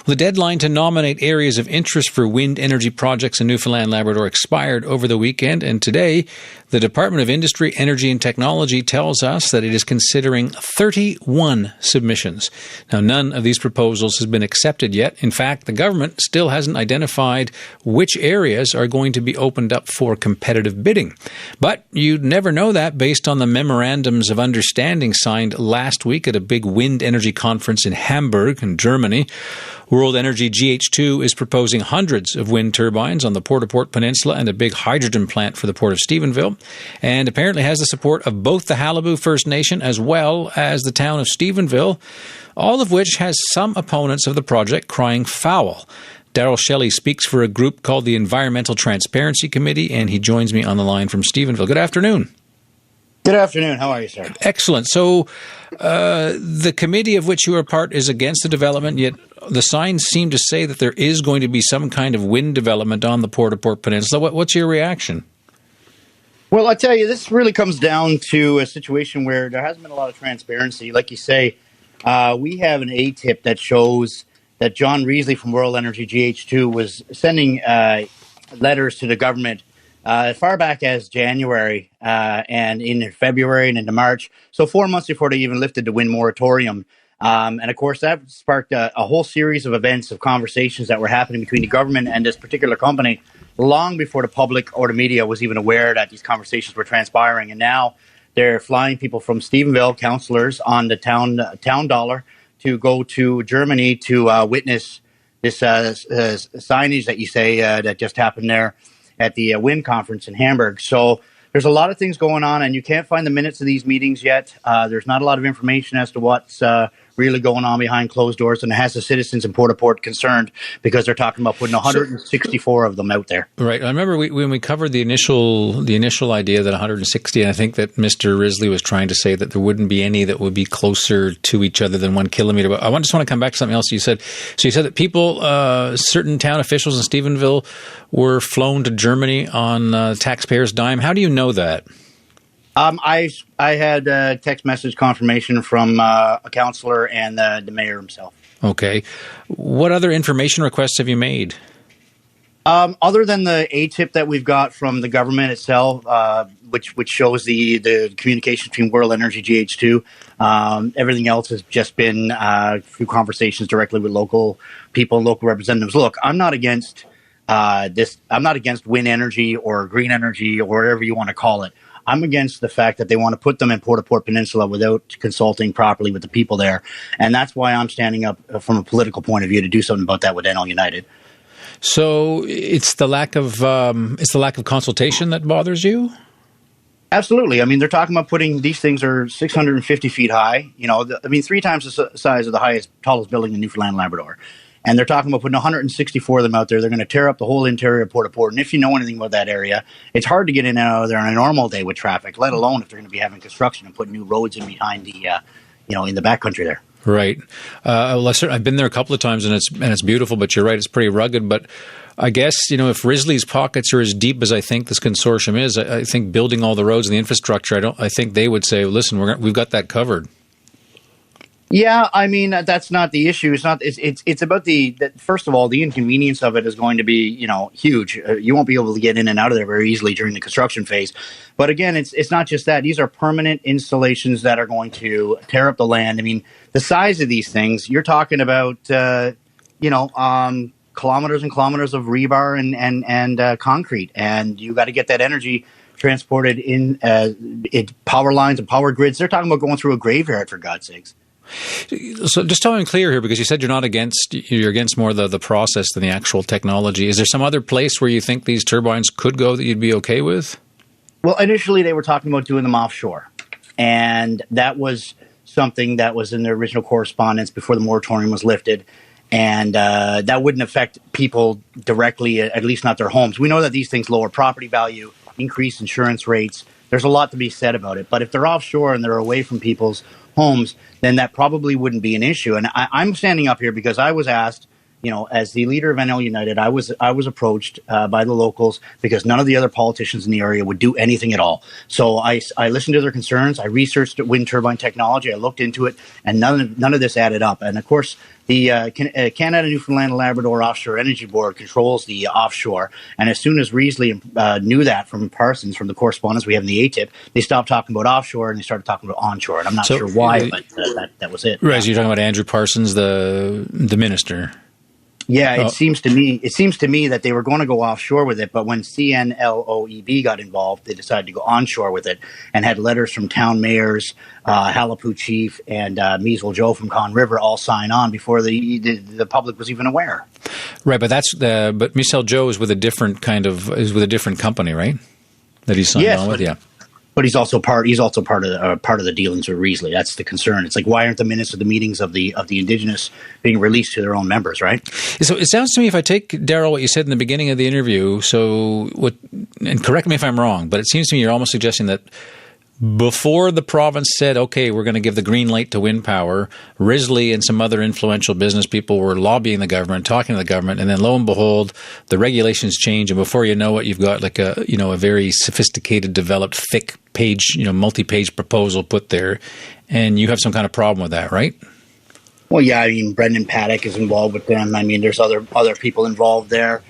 The deadline to nominate areas of interest for wind energy projects in Newfoundland and Labrador expired over the weekend, and today the Department of Industry, Energy and Technology tells us that it is considering 31 submissions. Now, none of these proposals has been accepted yet. In fact, the government still hasn't identified which areas are going to be opened up for competitive bidding. But you'd never know that based on the memorandums of understanding signed last week at a big wind energy conference in Hamburg in Germany. World Energy GH2 is proposing hundreds of wind turbines on the Port-au-Port Peninsula and a big hydrogen plant for the Port of Stephenville, and apparently has the support of both the Halibut First Nation as well as the town of Stephenville, all of which has some opponents of the project crying foul. Darrell Shelley speaks for a group called the Environmental Transparency Committee, and he joins me on the line from Stephenville. Good afternoon. Good afternoon. How are you, sir? Excellent. So the committee of which you are part is against the development, yet the signs seem to say that there is going to be some kind of wind development on the Port-au-Port Peninsula. What's your reaction? Well, I tell you, this really comes down to a situation where there hasn't been a lot of transparency. Like you say, we have an ATIP that shows that John Reesley from World Energy GH2 was sending letters to the government far back as January and in February and into March. So 4 months before they even lifted the wind moratorium. And of course, that sparked a whole series of events, of conversations that were happening between the government and this particular company long before the public or the media was even aware that these conversations were transpiring. And now they're flying people from Stephenville, councillors on the town dollar, to go to Germany to witness this signage that you say that just happened there at the wind conference in Hamburg. So there's a lot of things going on, and you can't find the minutes of these meetings yet. There's not a lot of information as to what's really going on behind closed doors, and it has the citizens in Port-au-Port concerned because they're talking about putting 164 of them out there. Right. I remember when we covered the initial idea that 160, and I think that Mr. Risley was trying to say that there wouldn't be any that would be closer to each other than 1 kilometer. But I just want to come back to something else you said. So you said that people, certain town officials in Stephenville were flown to Germany on taxpayers' dime. How do you know that? I had a text message confirmation from a councillor and the mayor himself. Okay. What other information requests have you made? Other than the ATIP that we've got from the government itself, which shows the communication between World Energy GH2, everything else has just been through conversations directly with local people, local representatives. Look, I'm not against this. I'm not against wind energy or green energy or whatever you want to call it. I'm against the fact that they want to put them in Port-au-Port Peninsula without consulting properly with the people there. And that's why I'm standing up from a political point of view to do something about that with NL United. So it's the lack of consultation that bothers you? Absolutely. I mean, they're talking about putting these things are 650 feet high. You know, 3 times the size of the tallest building in Newfoundland and Labrador. And they're talking about putting 164 of them out there. They're going to tear up the whole interior of Port-au-Port. And if you know anything about that area, it's hard to get in and out of there on a normal day with traffic, let alone if they're going to be having construction and putting new roads in behind the, in the backcountry there. Right. I've been there a couple of times, and it's beautiful. But you're right; it's pretty rugged. But I guess if Risley's pockets are as deep as I think this consortium is, I think building all the roads and the infrastructure, I think they would say, "Listen, we've got that covered." Yeah, I mean, that's not the issue. It's not. It's about first of all, the inconvenience of it is going to be, huge. You won't be able to get in and out of there very easily during the construction phase. But again, it's not just that. These are permanent installations that are going to tear up the land. I mean, the size of these things, you're talking about, kilometers and kilometers of rebar and concrete, and you got to get that energy transported in power lines and power grids. They're talking about going through a graveyard, for God's sakes. So just tell me clear here, because you said you're against more the process than the actual technology. Is there some other place where you think these turbines could go that you'd be okay with? Well, initially they were talking about doing them offshore, and that was something that was in the original correspondence before the moratorium was lifted, and that wouldn't affect people directly, at least not their homes. We know that these things lower property value, increase insurance rates. There's a lot to be said about it, but if they're offshore and they're away from people's homes, then that probably wouldn't be an issue. And I'm standing up here because I was asked as the leader of NL United, I was approached by the locals because none of the other politicians in the area would do anything at all. So I listened to their concerns. I researched wind turbine technology. I looked into it, and none of this added up. And of course, the Canada, Newfoundland, and Labrador Offshore Energy Board controls the offshore. And as soon as Riesly knew that from Parsons, from the correspondence we have in the ATIP, they stopped talking about offshore and they started talking about onshore. And I'm not sure why, but that was it. Right, yeah. So you're talking about Andrew Parsons, the minister. Yeah, it seems to me that they were going to go offshore with it, but when CNLOEB got involved, they decided to go onshore with it and had letters from town mayors, Halapu Chief, and Measle Joe from Conn River all sign on before the public was even aware. Right, but but Measle Joe is with a different company, right? That he's signed on with, yeah. But he's also part of the dealings with Riesly. That's the concern. It's like, why aren't the minutes of the meetings of the Indigenous being released to their own members, right? So it sounds to me, if I take, Darrell, what you said in the beginning of the interview, and correct me if I'm wrong, but it seems to me you're almost suggesting that before the province said, okay, we're going to give the green light to wind power, Riesly and some other influential business people were lobbying the government, talking to the government, and then lo and behold, the regulations change, and before you know it, you've got like a very sophisticated, developed, thick page, multi-page proposal put there, and you have some kind of problem with that, right? Well, yeah, I mean, Brendan Paddock is involved with them. I mean, there's other people involved there.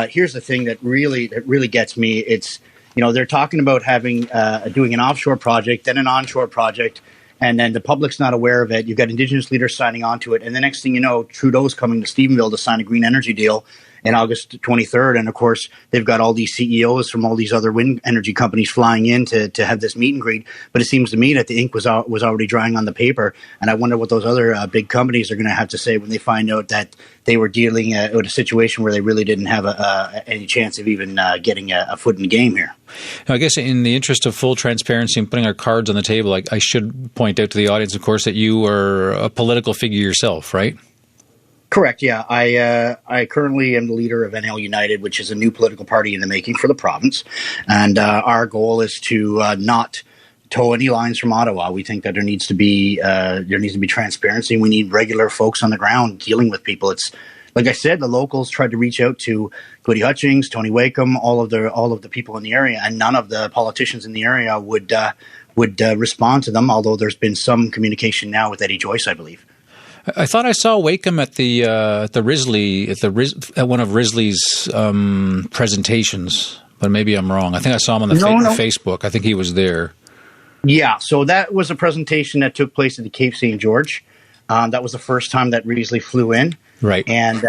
Here's the thing that really gets me. It's, they're talking about doing an offshore project, then an onshore project, and then the public's not aware of it. You've got Indigenous leaders signing on to it. And the next thing you know, Trudeau's coming to Stephenville to sign a green energy deal in August 23rd. And of course, they've got all these CEOs from all these other wind energy companies flying in to have this meet and greet. But it seems to me that the ink was already drying on the paper. And I wonder what those other big companies are going to have to say when they find out that they were dealing with a situation where they really didn't have any chance of even getting a foot in the game here. Now, I guess in the interest of full transparency and putting our cards on the table, I should point out to the audience, of course, that you are a political figure yourself, right? Correct. Yeah, I currently am the leader of NL United, which is a new political party in the making for the province, and our goal is to not toe any lines from Ottawa. We think that there needs to be transparency. We need regular folks on the ground dealing with people. It's like I said, the locals tried to reach out to Goody Hutchings, Tony Wakeham, all of the people in the area, and none of the politicians in the area would respond to them. Although there's been some communication now with Eddie Joyce, I believe. I thought I saw Wakeham at one of Riesly's presentations, but maybe I'm wrong. I think I saw him on Facebook. I think he was there. Yeah, so that was a presentation that took place at the Cape St. George. That was the first time that Riesly flew in. Right. And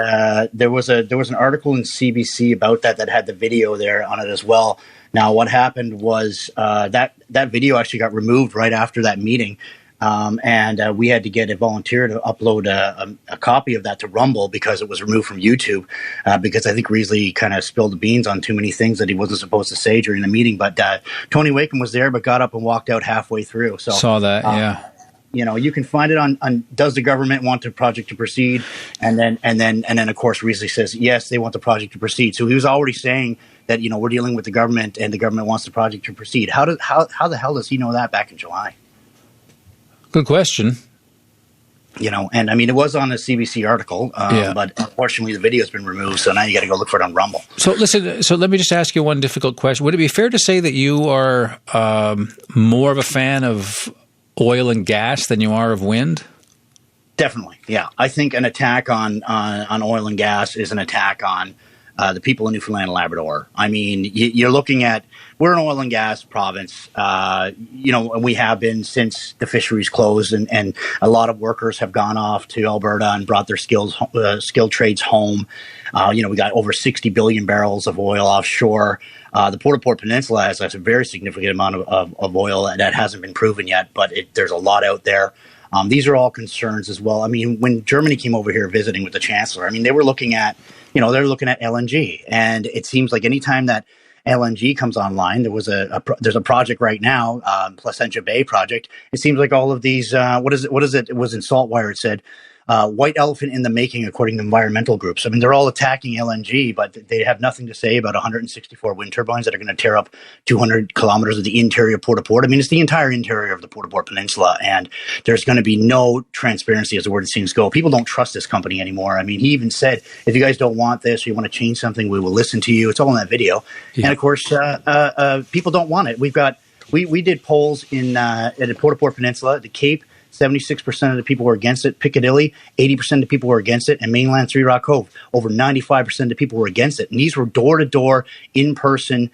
there was an article in CBC about that had the video there on it as well. Now, what happened was that video actually got removed right after that meeting. And we had to get a volunteer to upload a copy of that to Rumble because it was removed from YouTube because I think Riesly kind of spilled the beans on too many things that he wasn't supposed to say during the meeting. But Tony Wakeham was there, but got up and walked out halfway through. So saw that, yeah. You can find it on does the government want the project to proceed? And then of course Riesly says yes, they want the project to proceed. So he was already saying that we're dealing with the government and the government wants the project to proceed. How the hell does he know that back in July? Good question. And I mean, it was on a CBC article, but unfortunately the video's been removed, so now you got to go look for it on Rumble. So listen, let me just ask you one difficult question. Would it be fair to say that you are more of a fan of oil and gas than you are of wind? Definitely, yeah. I think an attack on oil and gas is an attack on the people in Newfoundland and Labrador. I mean, you're looking at, we're an oil and gas province, and we have been since the fisheries closed, and a lot of workers have gone off to Alberta and brought their skilled trades home. We got over 60 billion barrels of oil offshore. The Port Peninsula has a very significant amount of oil that hasn't been proven yet, but there's a lot out there. These are all concerns as well. I mean, when Germany came over here visiting with the Chancellor, I mean, they were looking at, they're looking at LNG. And it seems like anytime that LNG comes online, there's a project right now, Placentia Bay project. It seems like all of these, what is it? It was in Saltwire. It said, white elephant in the making, according to environmental groups. I mean, they're all attacking LNG, but they have nothing to say about 164 wind turbines that are going to tear up 200 kilometers of the interior Port-au-Port. I mean, it's the entire interior of the Port-au-Port Peninsula, and there's going to be no transparency, as the word seems to go. People don't trust this company anymore. I mean, he even said, if you guys don't want this or you want to change something, we will listen to you. It's all in that video. Yeah. And of course, people don't want it. We did polls at the Port-au-Port Peninsula, the Cape. 76% of the people were against it. Piccadilly, 80% of the people were against it. And mainland Three Rock Cove, over 95% of the people were against it. And these were door-to-door, in-person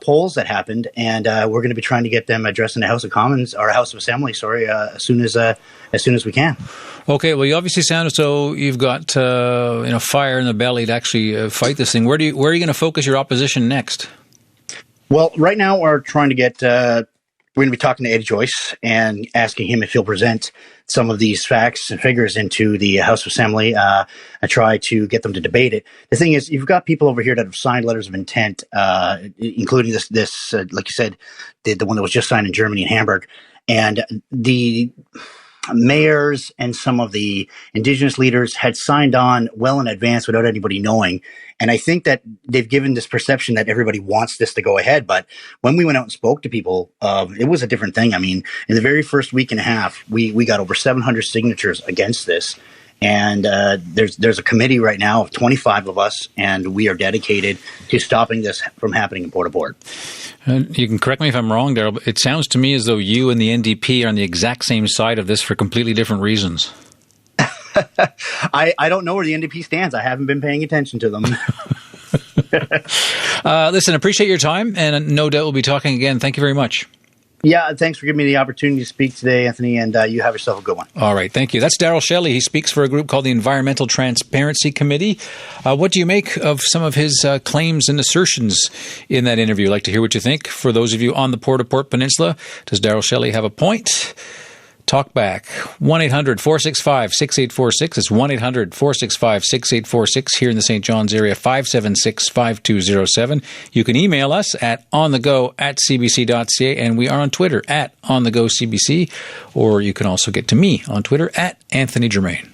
polls that happened. And we're going to be trying to get them addressed in the House of Commons, or House of Assembly, as soon as we can. Okay, well, you obviously sound as though you've got fire in the belly to actually fight this thing. Where are you going to focus your opposition next? Well, right now we're trying to get we're going to be talking to Ed Joyce and asking him if he'll present some of these facts and figures into the House of Assembly and try to get them to debate it. The thing is, you've got people over here that have signed letters of intent, including this like you said, the one that was just signed in Germany and Hamburg. And the mayors and some of the indigenous leaders had signed on well in advance without anybody knowing. And I think that they've given this perception that everybody wants this to go ahead. But when we went out and spoke to people, it was a different thing. I mean, in the very first week and a half, we got over 700 signatures against this. And there's a committee right now of 25 of us, and we are dedicated to stopping this from happening in Port-au-Port. You can correct me if I'm wrong, Darrell, but it sounds to me as though you and the NDP are on the exact same side of this for completely different reasons. I don't know where the NDP stands. I haven't been paying attention to them. Listen, appreciate your time, and no doubt we'll be talking again. Thank you very much. Yeah, thanks for giving me the opportunity to speak today, Anthony, and you have yourself a good one. All right, thank you. That's Darrell Shelley. He speaks for a group called the Environmental Transparency Committee. What do you make of some of his claims and assertions in that interview? I'd like to hear what you think. For those of you on the Port-au-Port Peninsula, does Darrell Shelley have a point? Talk back. 1-800-465-6846. It's 1-800-465-6846 here in the St. John's area, 576-5207. You can email us at onthego@cbc.ca, and we are on Twitter at onthegocbc, or you can also get to me on Twitter at Anthony Germain.